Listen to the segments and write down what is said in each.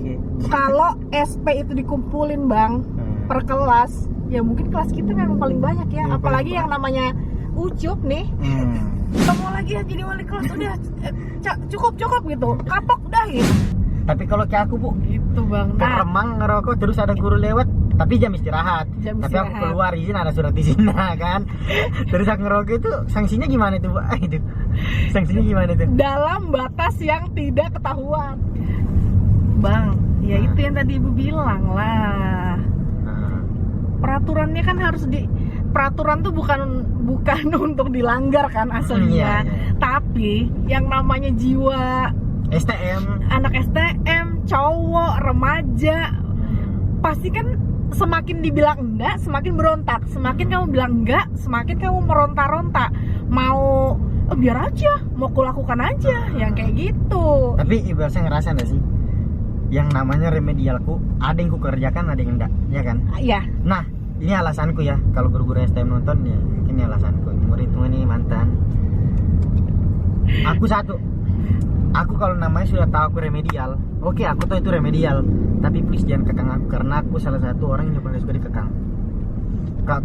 Oke. Kalau SP itu dikumpulin bang per kelas, ya mungkin kelas kita memang paling banyak ya. Iya, Apalagi paling yang namanya Ucup nih. Kita mau lagi ya jadi wali kelas udah cukup gitu. Kapok udah gitu. Tapi kalau kayak aku bu, Gitu bang. ke Remang ngerokok terus ada guru lewat, tapi jam istirahat. Jam Tapi aku istirahat. keluar izin ada surat izin kan. Terus aku ngerokok itu sanksinya gimana itu bu? Itu sanksinya gimana itu? Dalam batas yang tidak ketahuan. Bang, ya itu yang tadi ibu bilang lah. Peraturannya kan harus peraturan tuh bukan untuk dilanggar kan Iya. aslinya. Tapi yang namanya jiwa STM. anak STM, cowok, remaja, pasti kan semakin dibilang enggak, semakin berontak. Semakin kamu bilang enggak, semakin kamu meronta-ronta. Mau biar aja, mau kulakukan aja, yang kayak gitu. Tapi ibu saya ngerasa nggak sih, yang namanya remedialku ada yang ku kerjakan, ada yang enggak, ya kan? Ya, Nah, ini alasanku ya. Kalau guru-guru STM nonton ya, ini alasanku. Murid-murid ini mantan. Aku satu. Aku kalau namanya sudah tahu aku remedial, oke, aku tahu itu remedial. Tapi please jangan kekang aku, karena aku salah satu orang yang paling suka dikekang.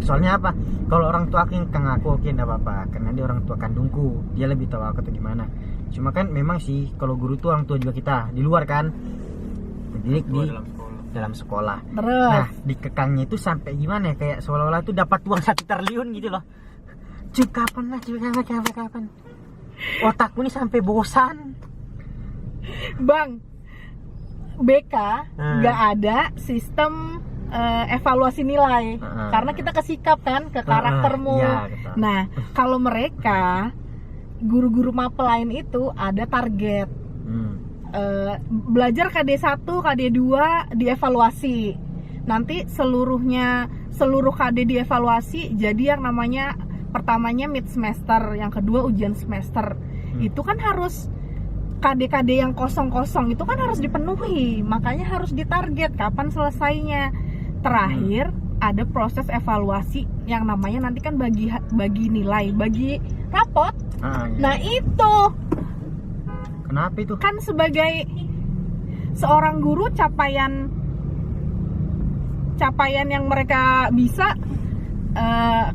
Soalnya apa? Kalau orang tua aku yang kekang aku, oke, enggak apa-apa, karena dia orang tua kandungku, dia lebih tahu aku tuh gimana. Cuma kan memang sih, kalau guru tuh orang tua juga kita di luar kan, pendidik di dalam sekolah. terus Nah, dikekangnya itu sampai gimana ya, kayak seolah-olah tuh dapat uang 1 triliun gitu loh. Cuy, kapan lah, cuy, kapan. Otakku ini sampai bosan. Bang, BK nggak ada sistem evaluasi nilai karena kita kesikap kan ke karaktermu. Iya, betul. Nah, kalau mereka guru-guru mapel lain itu ada target. Belajar KD1, KD2 dievaluasi. Nanti seluruh KD dievaluasi, jadi yang namanya pertamanya mid semester, yang kedua ujian semester. Itu kan harus KD-KD yang kosong-kosong itu kan harus dipenuhi, makanya harus ditarget kapan selesainya. Terakhir ada proses evaluasi yang namanya nanti kan bagi nilai, bagi rapot. Iya. Nah itu Kenapa itu? kan sebagai seorang guru capaian yang mereka bisa,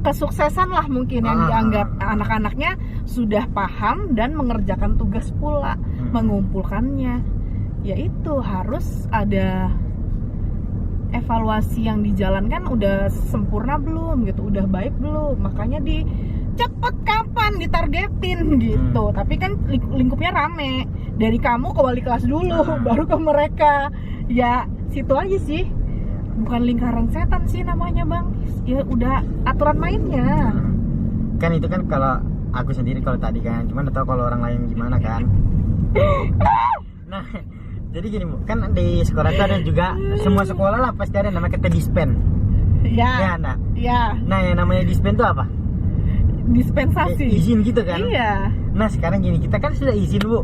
kesuksesan lah mungkin yang dianggap anak-anaknya sudah paham dan mengerjakan tugas pula, mengumpulkannya. Yaitu harus ada evaluasi yang dijalankan udah sempurna belum gitu, udah baik belum, makanya cepet kapan ditargetin gitu. Tapi kan lingkupnya rame, dari kamu ke wali kelas dulu, baru ke mereka. Ya situ aja sih, bukan lingkaran setan sih namanya bang, ya udah aturan mainnya. Kan itu kan kalau aku sendiri kalau tadi kan, cuman udah tahu kalau orang lain gimana kan. Nah, jadi gini bu, kan di sekolah itu ada juga, semua sekolah lah pasti ada namanya kata dispen. Ya, Nah, ya, nah yang namanya dispen itu apa? dispensasi. Izin gitu kan? Iya. Nah sekarang gini, kita kan sudah izin bu,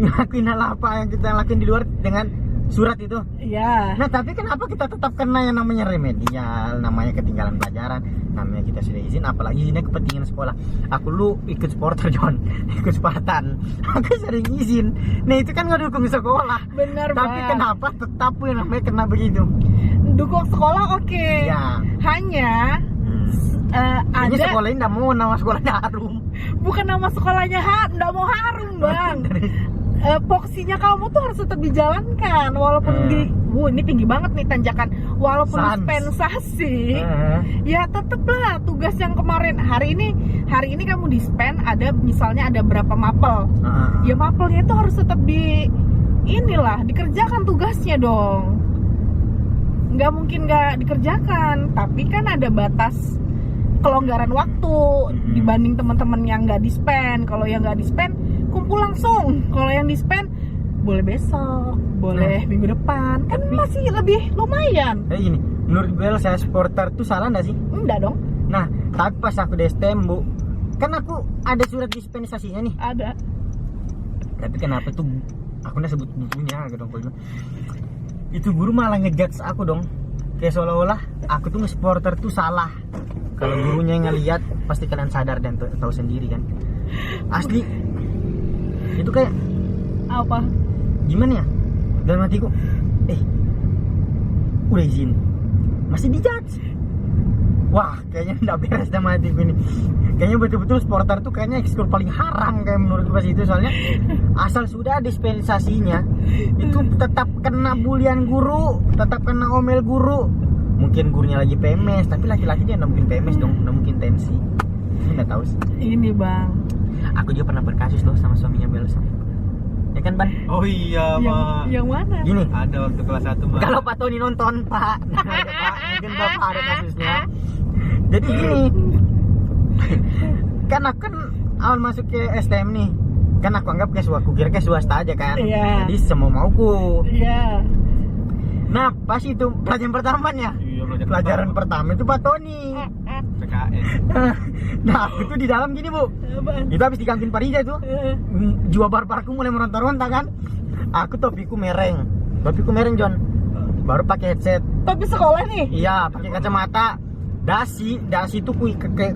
ngelakuin hal apa yang kita lakuin di luar dengan surat itu. Iya. Nah tapi kenapa kita tetap kena yang namanya remedial, namanya ketinggalan pelajaran, namanya kita sudah izin, apalagi izinnya kepentingan sekolah. Aku lu ikut supporter John, ikut Spartan, aku sering izin. Nah itu kan ngedukung sekolah. Bener Tapi Bang. kenapa tetap yang namanya kena begitu? Dukung sekolah oke. Ya. Hanya Ini ada sekolah ini nggak mau nama sekolahnya harum. bukan nama sekolahnya nggak mau harum bang. Poksinya kamu tuh harus tetap dijalankan walaupun ini tinggi banget nih tanjakan, walaupun dispensasi ya tetaplah tugas yang kemarin hari ini kamu dispen, ada misalnya ada berapa mapel, ya mapelnya itu harus tetap dikerjakan tugasnya dong, nggak mungkin nggak dikerjakan. Tapi kan ada batas kelonggaran waktu dibanding teman-teman yang nggak dispen. Kalau yang nggak dispen kumpul langsung, kalau yang dispen boleh besok, boleh minggu depan, kan masih lebih lumayan. Kayak gini, menurut gue saya supporter tuh salah nggak sih? Enggak dong. Nah tapi pas aku di STM bu, kan aku ada surat dispensasinya nih. Ada. Tapi kenapa tuh aku udah sebut bukunya gitu dong, itu guru malah ngejudge aku dong, kayak seolah-olah aku tuh nge-supporter tuh salah. Kalau gurunya yang ngeliat pasti kalian sadar dan tahu sendiri kan. Asli itu kayak Apa? gimana ya, dalam hatiku, udah izin masih dijudge. Wah, kayaknya nggak beres sama hatiku ini. Kayaknya betul-betul supporter tuh kayaknya ekskul paling haram kayak menurutku pas itu, soalnya asal sudah dispensasinya itu tetap kena bulian guru, tetap kena omel guru. Mungkin gurunya lagi PMS, tapi laki-laki dia nggak mungkin PMS dong, nggak mungkin tensi. Nggak tahu sih. Ini bang, Aku juga pernah berkasus loh sama suaminya Belsa. Ya kan, Ban? Oh iya, Mak. yang mana? Gini, Ada waktu kelas 1, Mak. kalau Pak Tony nonton, Pak, nah, ada, Pak, mungkin Bapak ada kasusnya. Jadi gini, kan aku kan awal masuk ke STM nih, kan aku anggap kayak aku kira kayak swasta aja kan. Iya. Jadi semua mauku. Iya. Nah, pas itu pelajaran pertamanya. Iya, Pelajaran pertama itu Pak Tony. PKN. Nah, aku tuh di dalam gini, Bu. Itu habis di kantin Parija itu. Jiwa barbarku mulai meronta-ronta kan. Aku topiku mereng, John. Baru pakai headset. Tapi sekolah nih. Iya, pakai kacamata. Dasi itu kuikat.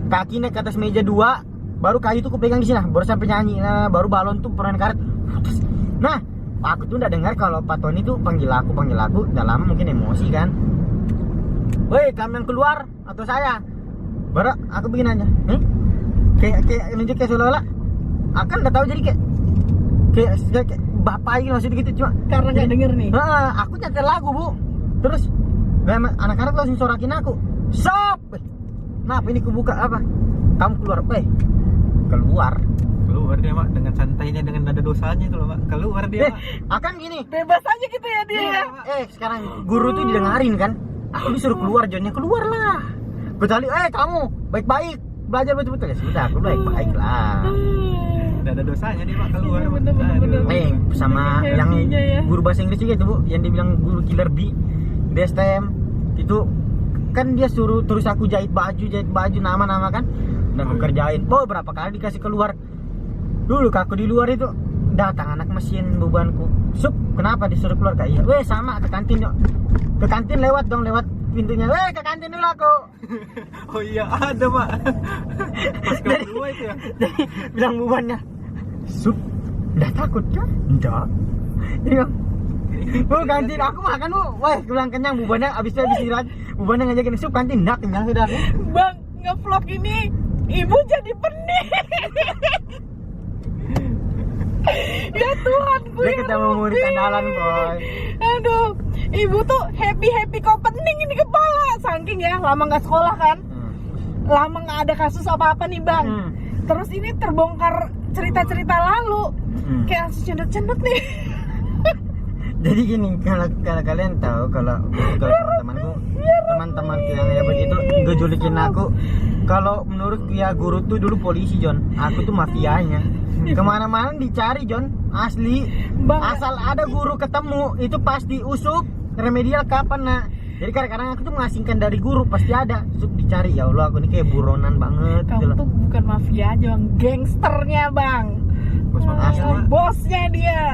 Kaki naik ke atas meja 2, baru kayu tuh kupegang di sini, baru sampai nyanyi. Nah, baru balon tuh permen karet. Nah, aku tuh udah dengar kalau Pak Tony tuh panggil aku, udah lama mungkin emosi kan. Woi, kamu yang keluar atau saya? Baru aku begini aja. Kayak nunjuk kayak seolah-olah aku kan udah tahu, jadi kayak bapak ini maksudnya gitu, cuma Karena nggak denger nih. aku nyetel lagu, Bu. Terus anak-anak langsung sorakin aku. Stop. Nah, ini kubuka apa? Kamu keluar, Keluar dia, Mak, dengan santainya, dengan nada dosanya itu loh, Mak. Keluar dia, Mak. akan gini. Bebas aja gitu ya dia. Iya, sekarang guru tuh didengarin kan. Aku disuruh keluar, Johnnya keluar lah. Kecuali, kamu baik-baik belajar betul-betul. Ya sudah, aku baik-baik lah. Nggak ada dosanya dia, Mak, keluar. Mak. Bener. Aduh. Sama yang Happy-nya ya. guru bahasa Inggris juga itu, Bu, yang dibilang guru killer bee di STM itu kan, dia suruh terus aku jahit baju nama-nama kan. Dan aku kerjain. Berapa kali dikasih keluar. Dulu aku di luar itu datang anak mesin bebanku. Sup, kenapa disuruh keluar? Kak, iya. Sama ke kantin yuk. Ke kantin lewat pintunya. Ke kantin dulu aku. Oh iya, ada, Mak. Pas kelas 2 itu ya. Jadi bilang bebannya, Sup, udah takut kan? Enggak. Jadi bilang, kantin aku makan, Bu. Bilang kenyang, bebannya habis istirahat. Bebannya ngajakin, Sup, kantin. Enggak, kenyang sudah. Bang, nge-vlog ini ibu jadi pening. Ya Tuhan, Dia ketemu murid andalan, boy. Aduh, ibu tuh happy kok pening ini kepala. Saking ya lama nggak sekolah kan, lama nggak ada kasus apa-apa nih bang. Terus ini terbongkar cerita-cerita lalu, kayak langsung cendet-cendet nih. Jadi gini, kalau kalian tahu, kalau teman-temanku yang ya begitu ngejulikin aku, kalau menurutku ya guru tuh dulu polisi, John. Aku tuh mafianya. Kemana-mana dicari, John. Asli. Bang, Asal ada guru ketemu, itu pasti usuk. Remedial kapan, nak? Jadi kadang-kadang aku tuh mengasingkan dari guru, pasti ada. Usuk dicari. Ya Allah, aku ini kayak buronan banget. kamu tuh bukan mafia aja bang, gangsternya bang. Bos makasih, Mak. Bosnya dia.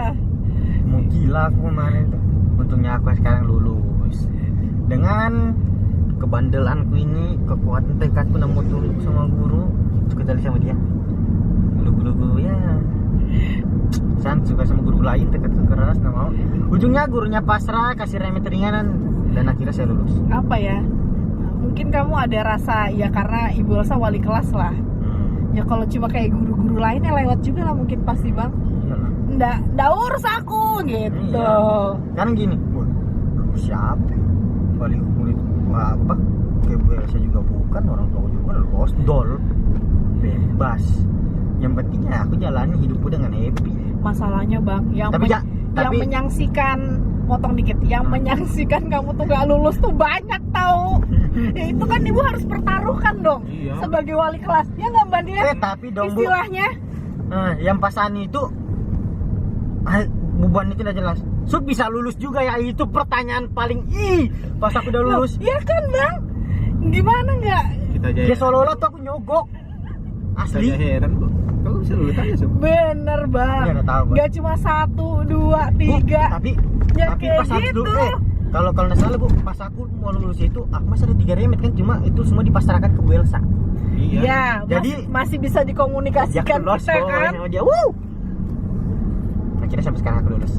Mau gila aku kemarin tuh. Untungnya aku sekarang lulus. Dengan kebandelanku ini, kekuatan tekadku nemu tunduk sama guru, kecuali sama dia. Guru-guru ya, saya suka sama guru lain, tekad keras, nggak mau. Ujungnya gurunya pasrah, kasih remit ringanan, dan akhirnya saya lulus. Apa ya? Mungkin kamu ada rasa ya karena Ibu Elsa wali kelas lah. Ya kalau cuma kayak guru-guru lainnya lewat juga lah mungkin pasti bang. Iyalah. Nggak urus aku gitu. Iya. Kan gini, lu siapa? Wali murid apa? Kayak Bu Elsa juga bukan, orang tua juga kan losdol, bebas. Yang pentingnya aku jalani hidupku dengan happy. Masalahnya bang, yang Tapi menyaksikan, potong dikit, yang menyaksikan kamu tuh gak lulus tuh banyak tahu. Ya itu kan ibu harus pertaruhkan dong. Iya. Sebagai wali kelas, ya nggak mbak dia? tapi dong, Bu. Istilahnya. Yang pasani itu beban itu udah jelas. Sup bisa lulus juga ya, itu pertanyaan paling pas aku udah lulus. Iya kan bang? Gimana nggak? Kita aja. Dia seolah-olah tuh aku nyogok. Kita Asli. aja heran, Bu. Kalau bisa lulus aja, Sob. Bener bang. Ya, nggak tahu, Bang. Gak cuma 1, 2, 3. Tapi Ya, tapi kayak pas aku gitu. kalau nggak salah, Bu, pas aku mau lulus itu aku masih ada 3 remit kan, cuma itu semua dipasrahkan ke Bu Elsa. Iya. Ya, Jadi- masih bisa Ya dikomunikasikan lolos kita kan. sama dia. akhirnya sampai sekarang aku lulus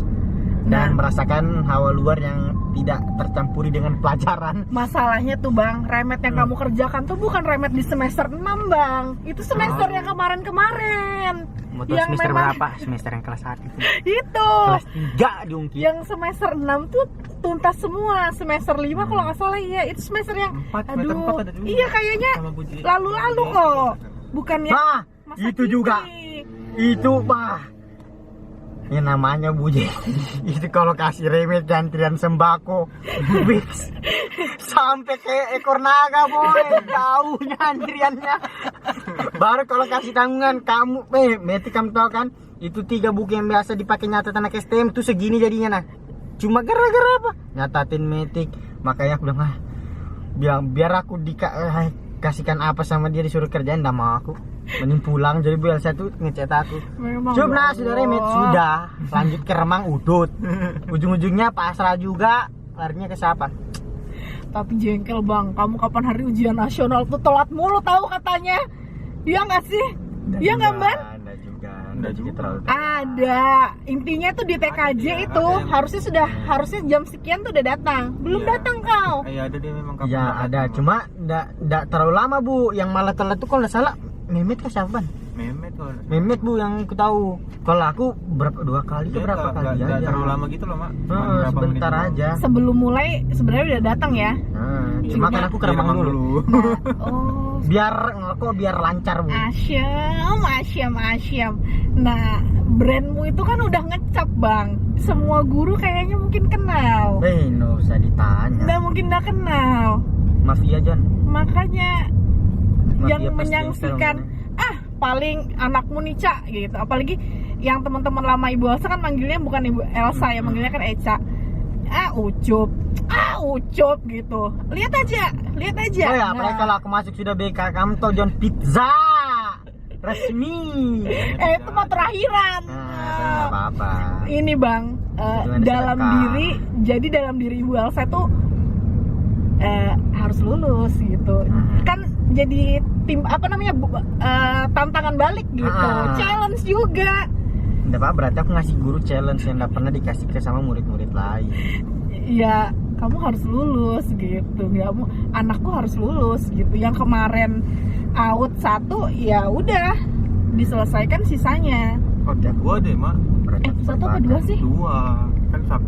dan Nah. merasakan hawa luar yang tidak tercampuri dengan pelajaran. Masalahnya tuh Bang, remet yang kamu kerjakan tuh bukan remet di semester 6 Bang. Itu semester yang kemarin-kemarin. Mau tahu Yang semester memang- berapa? Semester yang kelas 1 itu. Itu. Kelas 3 diungkit. Yang semester 6 tuh tuntas semua. Semester 5 kalau nggak salah ya. Itu semester yang Semester 4 ada dulu. Iya kayaknya Sama Bu Ji. lalu-lalu kok. Bukan yang Nah, masa itu kini. juga. Itu bah. Ini namanya Bu Ji. Itu kalau kasih remet antrian sembako Wix sampai kayak ekor naga boy, jauhnya antriannya. Baru kalau kasih tanggungan kamu, Metik kamu tahu kan? Itu 3 buku yang biasa dipakai nyatet anak STM tuh segini jadinya nah. Cuma gara-gara apa? Nyatatin Metik. Makanya aku bilang biar aku kasihkan apa sama dia disuruh kerjain, nggak mau aku. Mending pulang jadi Bu Elsa tuh ngechat aku. Memang Coba ya sudah Allah. remet sudah, lanjut ke Remang udut. Ujung-ujungnya pasrah juga, larinya ke siapa? Tapi jengkel Bang, kamu kapan hari ujian nasional tuh telat mulu tahu katanya. Iya nggak sih? Iya nggak Ban? Enggak juga terlalu. Ada. Intinya tuh di TKJ Ada, itu ada. harusnya jam sekian tuh udah datang. Belum Iya. datang kau. Ada dia memang kapan Ya ada, cuma enggak terlalu lama Bu. Yang malah telat tuh kalau nggak salah Mehmet ke siapa? Ban? Memet kalau Mehmet Bu yang aku tahu. Kalau aku berapa 2 kali ke berapa kali Nggak aja. terlalu lama gitu loh, Mak. Cuma Heeh, berapa sebentar menit doang. aja. Sebelum mulai sebenarnya udah datang ya. Cuma kan aku ke Di Remang Remang dulu. Oh, Biar ngerokok biar lancar Bu. Asyam. Nah, brandmu itu kan udah ngecap Bang. Semua guru kayaknya mungkin kenal. No usah ditanya. Nggak mungkin nggak kenal. Mafia John. Makanya yang Mafia pasti menyaksikan paling anakmu nih Cak gitu. Apalagi yang teman-teman lama Ibu Elsa kan manggilnya bukan Ibu Elsa ya, manggilnya kan Eca. Ucup gitu. Lihat aja. Oh ya, apalagi kalau aku masuk sudah BK kamu tau John Pizza resmi. Itu mah terakhiran. Nah, nggak apa-apa. Ini Bang, Dengan dalam SMK. diri, jadi dalam diri Ibu Elsa tuh harus lulus gitu. Kan jadi tim apa namanya tantangan balik gitu, challenge juga. Nggak apa, berarti aku ngasih guru challenge yang nggak pernah dikasih ke sama murid-murid lain. Ya kamu harus lulus gitu, anakku harus lulus gitu. Yang kemarin out 1 ya udah diselesaikan sisanya. Oh, 2 deh, Mak. Berarti aku 1 apa berbakar. 2 sih? 2. Kan sama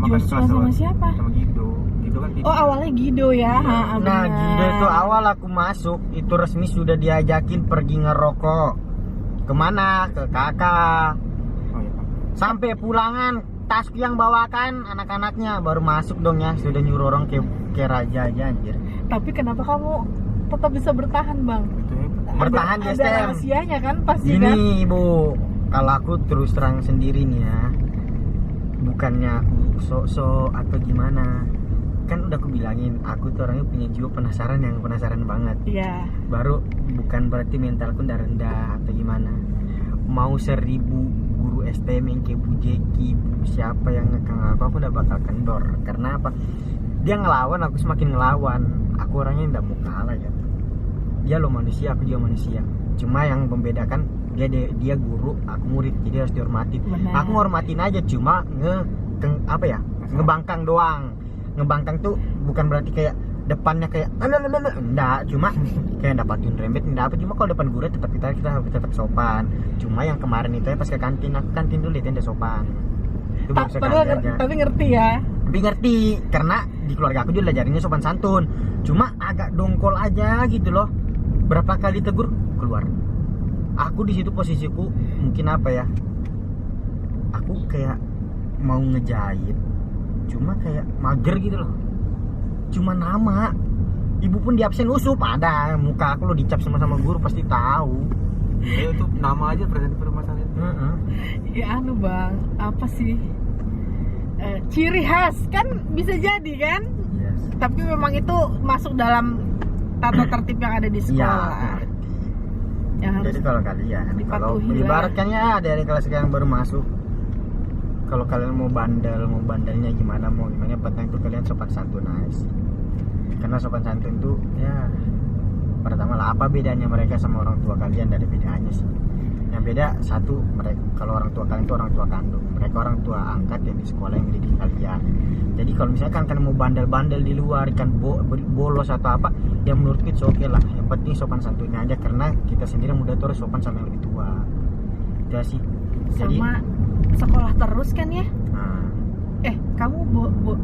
kan Joshua kelas sama dua. siapa? Sama Gido. Gido kan Oh awalnya Gido ya. Nah, benar. Gido itu awal aku masuk itu resmi sudah diajakin pergi ngerokok. Kemana? Ke kakak. Oh iya, Pak. Sampai pulangan tasku yang bawakan anak-anaknya baru masuk dong ya, sudah nyuruh orang kayak raja aja anjir. Tapi kenapa kamu tetap bisa bertahan Bang? Itu ya. Bertahan di Ada STM. rahasianya kan pasti kan? Gini Bu, kalau aku terus terang sendiri nih ya, bukannya aku sok-sok atau gimana, kan udah aku bilangin aku tuh orangnya punya jiwa penasaran yang penasaran banget. Iya. Baru bukan berarti mentalku udah rendah atau gimana. Mau 1000 guru STM yang kayak Bu Jeki, Bu siapa yang ngekang aku udah bakal kendor. Karena apa? Dia ngelawan, aku semakin ngelawan. Aku orangnya nggak mau kalah ya. Dia lo manusia, aku juga manusia. Cuma yang membedakan dia guru, aku murid, jadi harus dihormati. Benar. Aku ngormatin aja, cuma ngebangkang doang. Ngebangkang tuh bukan berarti kayak depannya kayak enggak, cuma kayak dapatin remet enggak apa, cuma kalau depan guru kita harus tetap sopan. Cuma yang kemarin itu ya pas ke kantin, aku kantin dulu dia udah sopan. Itu baru sekali aja. Tapi ngerti ya. Tapi ngerti karena di keluarga aku juga diajarinnya sopan santun. Cuma agak dongkol aja gitu loh. Berapa kali tegur keluar. Aku di situ posisiku mungkin apa ya? Aku kayak mau ngejahit, cuma kayak mager gitu loh. Cuma nama. Ibu pun di absen usup ada muka aku lo dicap sama guru pasti tahu. Ya itu nama aja permasalahan. Ya anu Bang, apa sih? Ciri khas kan bisa jadi kan? Yes. Tapi memang itu masuk dalam tata tertib yang ada di Iya. sekolah. Yang harus Jadi kalau kalian kalau dipatuhi lah. ibaratkannya dari kelas yang baru masuk, kalau kalian mau bandelnya gimana penting tuh kalian sopan santun aja. Karena sopan santun tuh ya pertama lah, apa bedanya mereka sama orang tua kalian, dari bedanya sih. Yang beda satu, mereka kalau orang tua kalian itu orang tua kandung, mereka orang tua angkat yang di sekolah yang dididik kalian. Jadi kalau misalkan kalian mau bandel-bandel di luar, ikan bolos atau apa, yang menurutku itu oke lah. Yang penting sopan santunnya aja, karena kita sendiri yang muda tuh harus sopan sama yang lebih tua. Itu sih. Jadi, Sama sekolah terus kan ya? nah, Kamu bolos?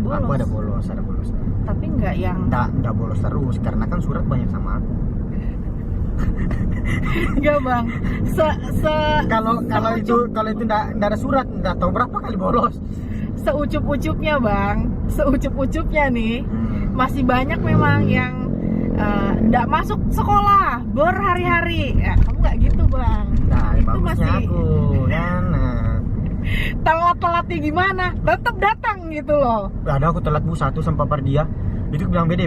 aku ada bolos. Tapi nggak yang Nggak bolos terus, karena kan surat banyak sama aku. nggak bang. Kalau itu nggak ada surat, nggak tahu berapa kali bolos. Seucup-ucupnya bang, seucup-ucupnya nih masih banyak memang yang nggak masuk sekolah berhari-hari. Ya, kamu nggak gitu bang. Nah, Itu bagusnya masih- aku kan. Telat-telatnya gimana? Tetap datang gitu loh. Ada aku telat Bu 1 sampai par dia. Itu bilang bede.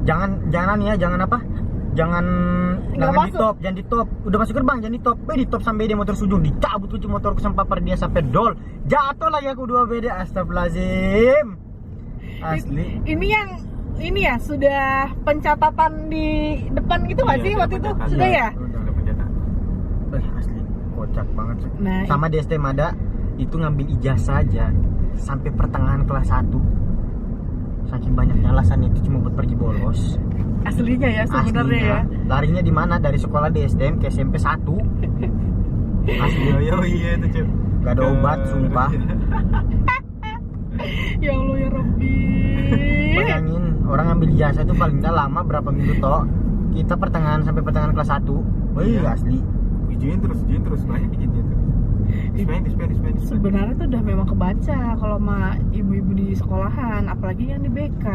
Jangan nih ya, jangan apa? Jangan masuk. jangan di top. Udah masuk gerbang, jangan di top. Di top sampai dia motor sujung, dicabut kunci motorku sampai par dia sampai dol. Jatuh lagi aku 2 bede. Astagfirullahaladzim. Asli. Ini ya sudah pencatatan di depan gitu nggak sih waktu itu? Sudah ya? Udah pencetak. Asli kocak banget sih. Nah, Sama di STM ada itu ngambil ijazah aja sampai pertengahan kelas 1. Saking banyaknya alasan itu cuma buat pergi bolos. aslinya ya sebenarnya ya. Larinya di mana? Dari sekolah di SDM ke SMP 1. Asli. Iya itu cuy. Gak ada obat, sumpah. Ya Allah ya Rabbi. Bayangin, orang ngambil ijazah itu paling gak lama berapa minggu toh. Kita sampai pertengahan kelas 1. Wih, Iya. asli. Izin terus banyak izin tuh. Dispen. Sebenarnya tuh udah memang kebaca kalau sama ibu-ibu di sekolahan, apalagi yang di BK.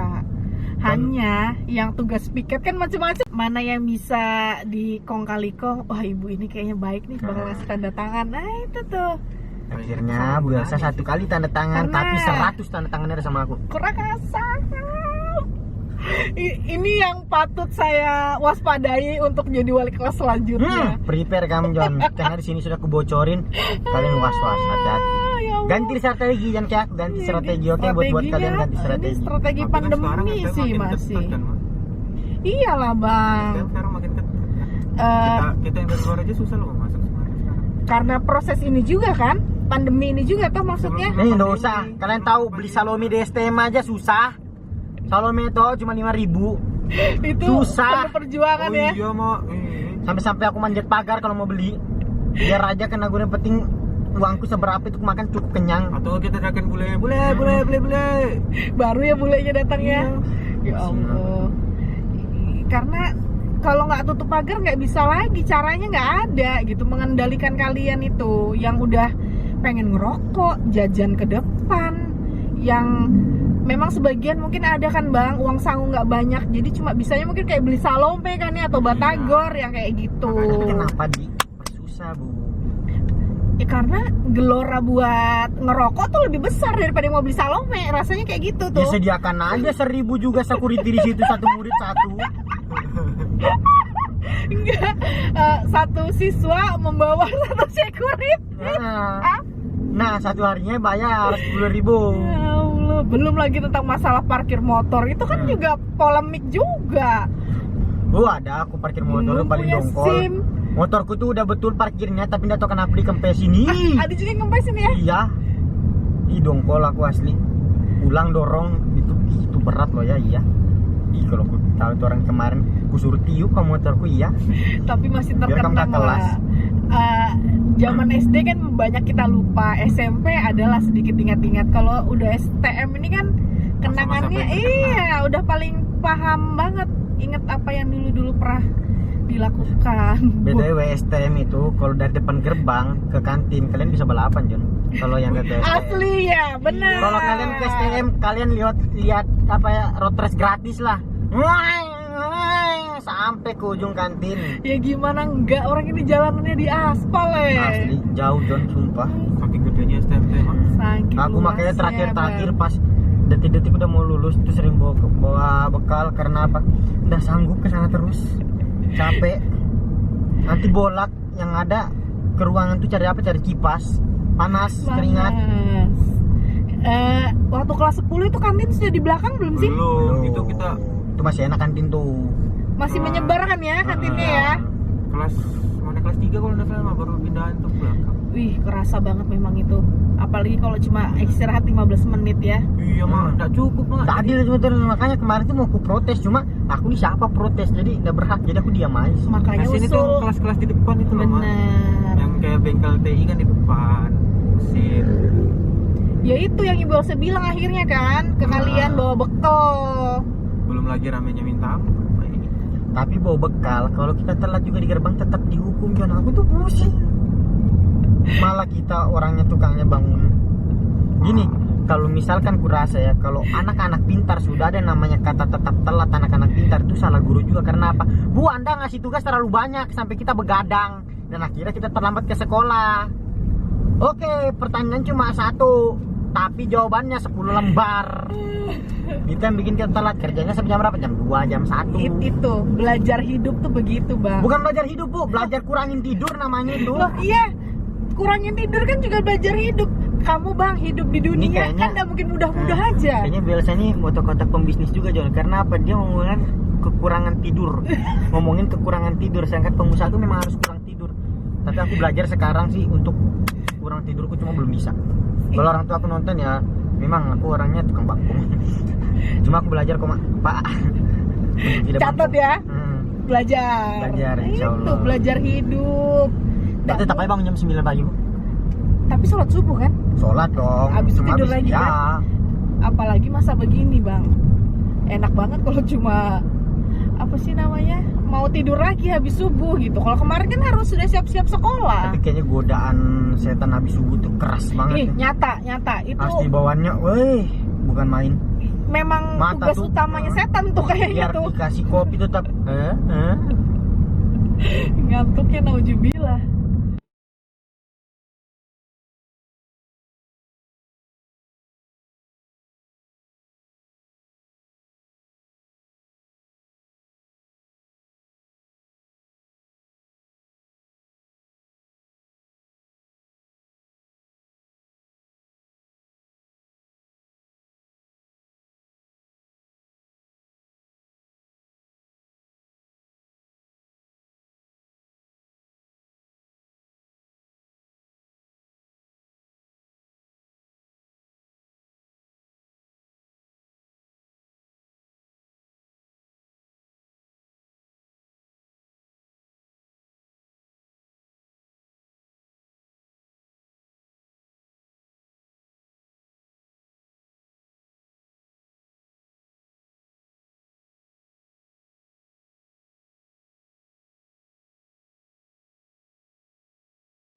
Hanya yang tugas piket kan macam-macam. Mana yang bisa dikong kali kong, wah ibu ini kayaknya baik nih bakal ngasih tanda tangan. Nah itu tuh Akhirnya Bu Elsa 1 kali tanda tangan, Karena- tapi 100 tanda tangannya ada sama aku. kurang asal. Ini yang patut saya waspadai untuk jadi wali kelas selanjutnya. Prepare kamu John, karena di sini sudah kubocorin. Kalian was-was, hati-hati. Ya Allah. Ganti strategi, jangan kayak aku ganti strategi. Oke, buat Strateginya, kalian ganti ini strategi. strategi Tapi kan sekarang pandemi STM sih makin masih. ketat kan, Mak? Iyalah bang. STM sekarang makin ketat kan. Eh, Kita yang dari luar aja susah loh masuk sekarang. karena proses ini juga kan, pandemi ini juga tuh maksudnya. Nih nggak usah, kalian tahu beli Salome di STM aja susah. Salome itu cuma 5.000. Itu susah. penuh perjuangan Oh ya. iya Mak. Sampai aku manjat pagar kalau mau beli. Biar aja kena gue yang penting uangku seberapa itu aku makan cukup kenyang. Atau kita akan bule. Baru ya mulainya datang ya. Ya Allah. Karena kalau nggak tutup pagar nggak bisa lagi, caranya nggak ada gitu mengendalikan kalian itu yang udah pengen ngerokok, jajan ke depan, yang memang sebagian mungkin ada kan bang uang sangu nggak banyak, jadi cuma bisanya mungkin kayak beli salompe kan ya atau batagor yang kayak gitu. Tapi kenapa di susah Bu? Ya karena gelora buat ngerokok tuh lebih besar daripada yang mau beli salome, rasanya kayak gitu Ya tuh. sediakan aja 1.000 juga security di situ, satu murid satu. Enggak, satu siswa membawa satu security. Nah, satu harinya bayar 10.000. Ya Allah, belum lagi tentang masalah parkir motor itu kan juga polemik juga. Ada aku parkir motor Belum paling punya dongkol. SIM. Motorku tuh udah betul parkirnya, tapi nggak tahu kenapa dikempes ini. Ada juga yang ngempesin ya. Iya. Dongkol aku asli. Pulang dorong itu berat loh ya, iya. Kalau aku tahu itu orang kemarin ku suruh tiup ke motorku, iya. Tapi masih Biar kamu terkenang tak kelas. lah. Zaman SD kan banyak kita lupa, SMP adalah sedikit ingat-ingat. Kalau udah STM ini kan kenangannya Masa-masa pengen udah paling paham banget, inget apa yang dulu pernah dilakukan. BTW STM itu kalau dari depan gerbang ke kantin kalian bisa balapan, Jon. Kalau yang dari STM. Asli ya, benar. Kalau kalian ke STM, kalian lihat apa ya, road race gratis lah. Sampai ke ujung kantin. Ya gimana enggak, orang ini jalanannya di aspal ya. Asli jauh Jon, sumpah. Saking gedenya STM teh, Mak. Saking Aku makanya luasnya, terakhir Bang. pas detik-detik udah mau lulus tuh sering bawa bekal karena apa? Udah sanggup ke sana terus. Capek. Nanti bolak yang ada ke ruangan tuh cari apa? Cari kipas. Panas, keringat. Panas. Waktu kelas 10 itu kantin sudah di belakang belum sih? Belum, itu kita itu masih enak kantin tuh. Masih menyebar kan ya kantinnya ya? kelas mana kelas 3 kalau nggak salah baru pindahan tuh belakang. Wih, kerasa banget memang itu. Apalagi kalau cuma istirahat 15 menit ya. Iya mah, nggak cukup mah. Tak adil sebetulnya, makanya kemarin tuh mau aku protes, cuma aku nih siapa protes, jadi nggak berhak, jadi aku diam aja. Makanya Sini tuh usul. kelas-kelas di depan itu loh, Mak. Bener. Yang kayak bengkel TI kan di depan. Mesin. Ya itu yang Ibu Elsa bilang akhirnya kan ke kalian bawa bekal. Belum lagi ramenya minta ampun. Tapi bawa bekal, kalau kita telat juga di gerbang tetap dihukum, Jon. Aku tuh pusing. Malah kita orangnya tukangnya bangun. Gini, kalau misalkan kurasa ya, kalau anak-anak pintar sudah ada namanya kata tetap telat, anak-anak pintar itu salah guru juga. Karena apa? Bu, Anda ngasih tugas terlalu banyak sampai kita begadang dan akhirnya kita terlambat ke sekolah. Oke, pertanyaan cuma satu, tapi jawabannya 10 lembar. Itu yang bikin kita telat. Kerjanya sampai jam berapa? Jam 2, jam 1. Itu belajar hidup tuh begitu, Bang. Bukan belajar hidup, Bu, belajar kurangin tidur namanya itu. Loh, iya. Kurangin tidur kan juga belajar hidup. Kamu, Bang, hidup di dunia kayaknya- kan gak mungkin mudah-mudah aja. Kayaknya Bielsa ini kotak-kotak pembisnis juga, Jon. Karena apa? Dia ngomongin kekurangan tidur. Ngomongin kekurangan tidur, sedangkan pengusaha itu memang harus kurang tidur. Tapi aku belajar sekarang sih untuk kurang tidurku cuma belum bisa. Kalau orang tua aku nonton ya, memang aku orangnya tukang bakung. Cuma aku belajar kok, Pak. Tidak Catat bakung. ya. Hmm. Belajar Insya Allah. itu belajar hidup. Tapi tetap aja bangun jam 9 pagi, Bu. Tapi sholat subuh kan, Sholat dong. Habis Cuma tidur lagi, ya. kan? Apalagi masa begini, Bang. Enak banget kalau cuma apa sih namanya, mau tidur lagi habis subuh gitu. Kalau kemarin kan harus sudah siap-siap sekolah. Tapi kayaknya godaan setan habis subuh tuh keras banget. Ya. Nyata itu Pasti bawaannya, weh, bukan main. memang Mata tugas tuh. utamanya setan tuh kayaknya Biar tuh. dikasih kopi tetap Ngantuknya naujubillah.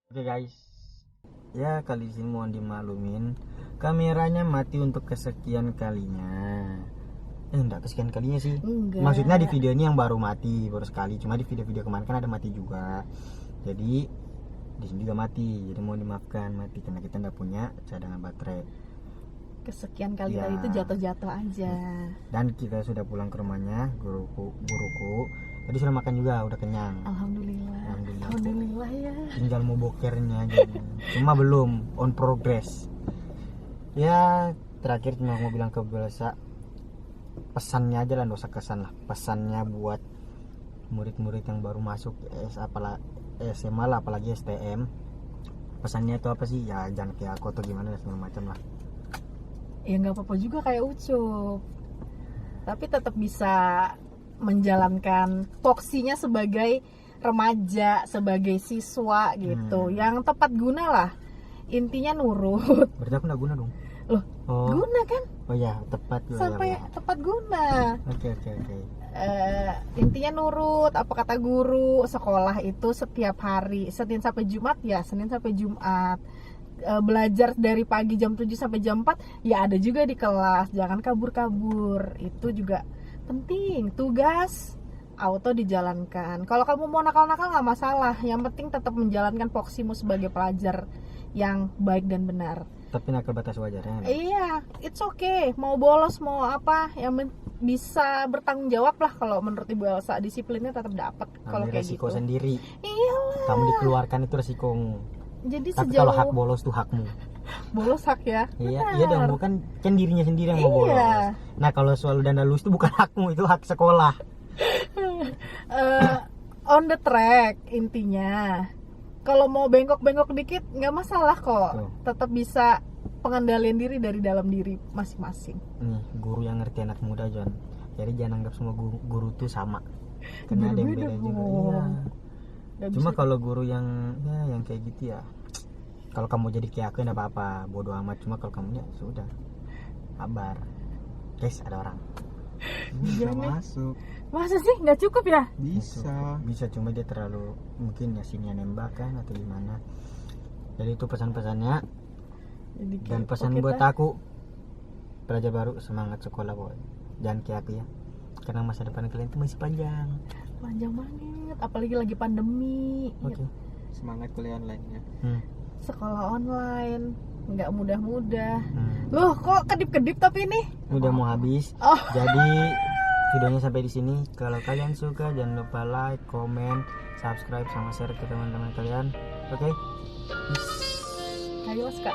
Oke guys, ya kali ini mohon dimaklumin, kameranya mati untuk kesekian kalinya. Enggak kesekian kalinya sih. Enggak. Maksudnya di video ini yang baru mati, baru sekali. Cuma di video-video kemarin kan ada mati juga. Jadi di sini juga mati. Jadi mohon dimaafkan mati karena kita nggak punya cadangan baterai. Kesekian kali Ya. tadi itu jatuh-jatuh aja. Dan kita sudah pulang ke rumahnya, guruku. Tadi sudah makan juga, udah kenyang. Alhamdulillah. Alhamdulillah. Alhamdulillah ya. Tinggal mau bokernya aja. Cuma belum on progress. Ya terakhir cuma mau bilang ke Bielsa, pesannya aja lah, dosa kesan lah. Pesannya buat murid-murid yang baru masuk SMA lah, apalagi STM. Pesannya itu apa sih? Ya jangan kayak aku atau gimana segala macam lah. Ya nggak apa-apa juga kayak Ucup. Tapi tetap bisa menjalankan porsinya sebagai remaja, sebagai siswa gitu, yang tepat guna lah. Intinya nurut. Berarti aku nggak guna dong. Loh, Oh, guna kan? oh ya tepat juga. Sampai ya. tepat guna. Oke. Intinya nurut apa kata guru. Sekolah itu setiap hari, Senin sampai Jumat ya, Senin sampai Jumat. Belajar dari pagi jam 7 sampai jam 4 ya ada juga di kelas. Jangan kabur-kabur. Itu juga penting. Tugas auto dijalankan. Kalau kamu mau nakal-nakal nggak masalah. Yang penting tetap menjalankan porsimu sebagai pelajar yang baik dan benar. Tapi nakal batas wajarnya. Iya, it's okay. Mau bolos mau apa, yang bisa bertanggung jawab lah. Kalau menurut Ibu Elsa, disiplinnya tetap dapat. Kalau Ambil kayak resiko gitu. sendiri. Iyalah. Kamu dikeluarkan itu resikomu. Jadi Tapi sejauh kalau hak bolos tuh hakmu. bolos hak ya. Iya, Benar. iya dong, bukan kan dirinya sendiri yang mau Iya. bolos. Nah, kalau soal dana lulus itu bukan hakmu, itu hak sekolah. on the track intinya. Kalau mau bengkok-bengkok dikit nggak masalah kok. Tuh. Tetap bisa pengendalian diri dari dalam diri masing-masing. Nih guru yang ngerti anak muda John. Jadi jangan anggap semua guru tuh sama. Karena ada yang Beda-beda, beda juga. Bro. Iya. Nggak Cuma bisa- kalau guru yang ya yang kayak gitu ya. Kalau kamu jadi kayak aku enggak apa-apa, bodo amat. Cuma kalau kamu ya sudah. Kabar. Guys, ada orang. Bisa Iya nih. masuk. Masa sih nggak cukup ya? Bisa. Bisa cuma dia terlalu mungkin ya sini nembak kan atau gimana. Jadi itu pesan-pesannya Jadi dan kepo pesan kita. buat aku pelajar baru semangat sekolah boy. Jangan kayak aku ya. Karena masa depan kalian itu masih panjang. Panjang banget, apalagi lagi pandemi. Oke. Semangat kuliah online-nya. Sekolah online nggak mudah-mudah. Hmm. Loh, kok kedip-kedip tapi ini? Ini udah mau habis. Oh. Jadi videonya sampai di sini. Kalau kalian suka jangan lupa like, comment, subscribe sama share ke teman-teman kalian. Oke? Peace. Ayo, Kak.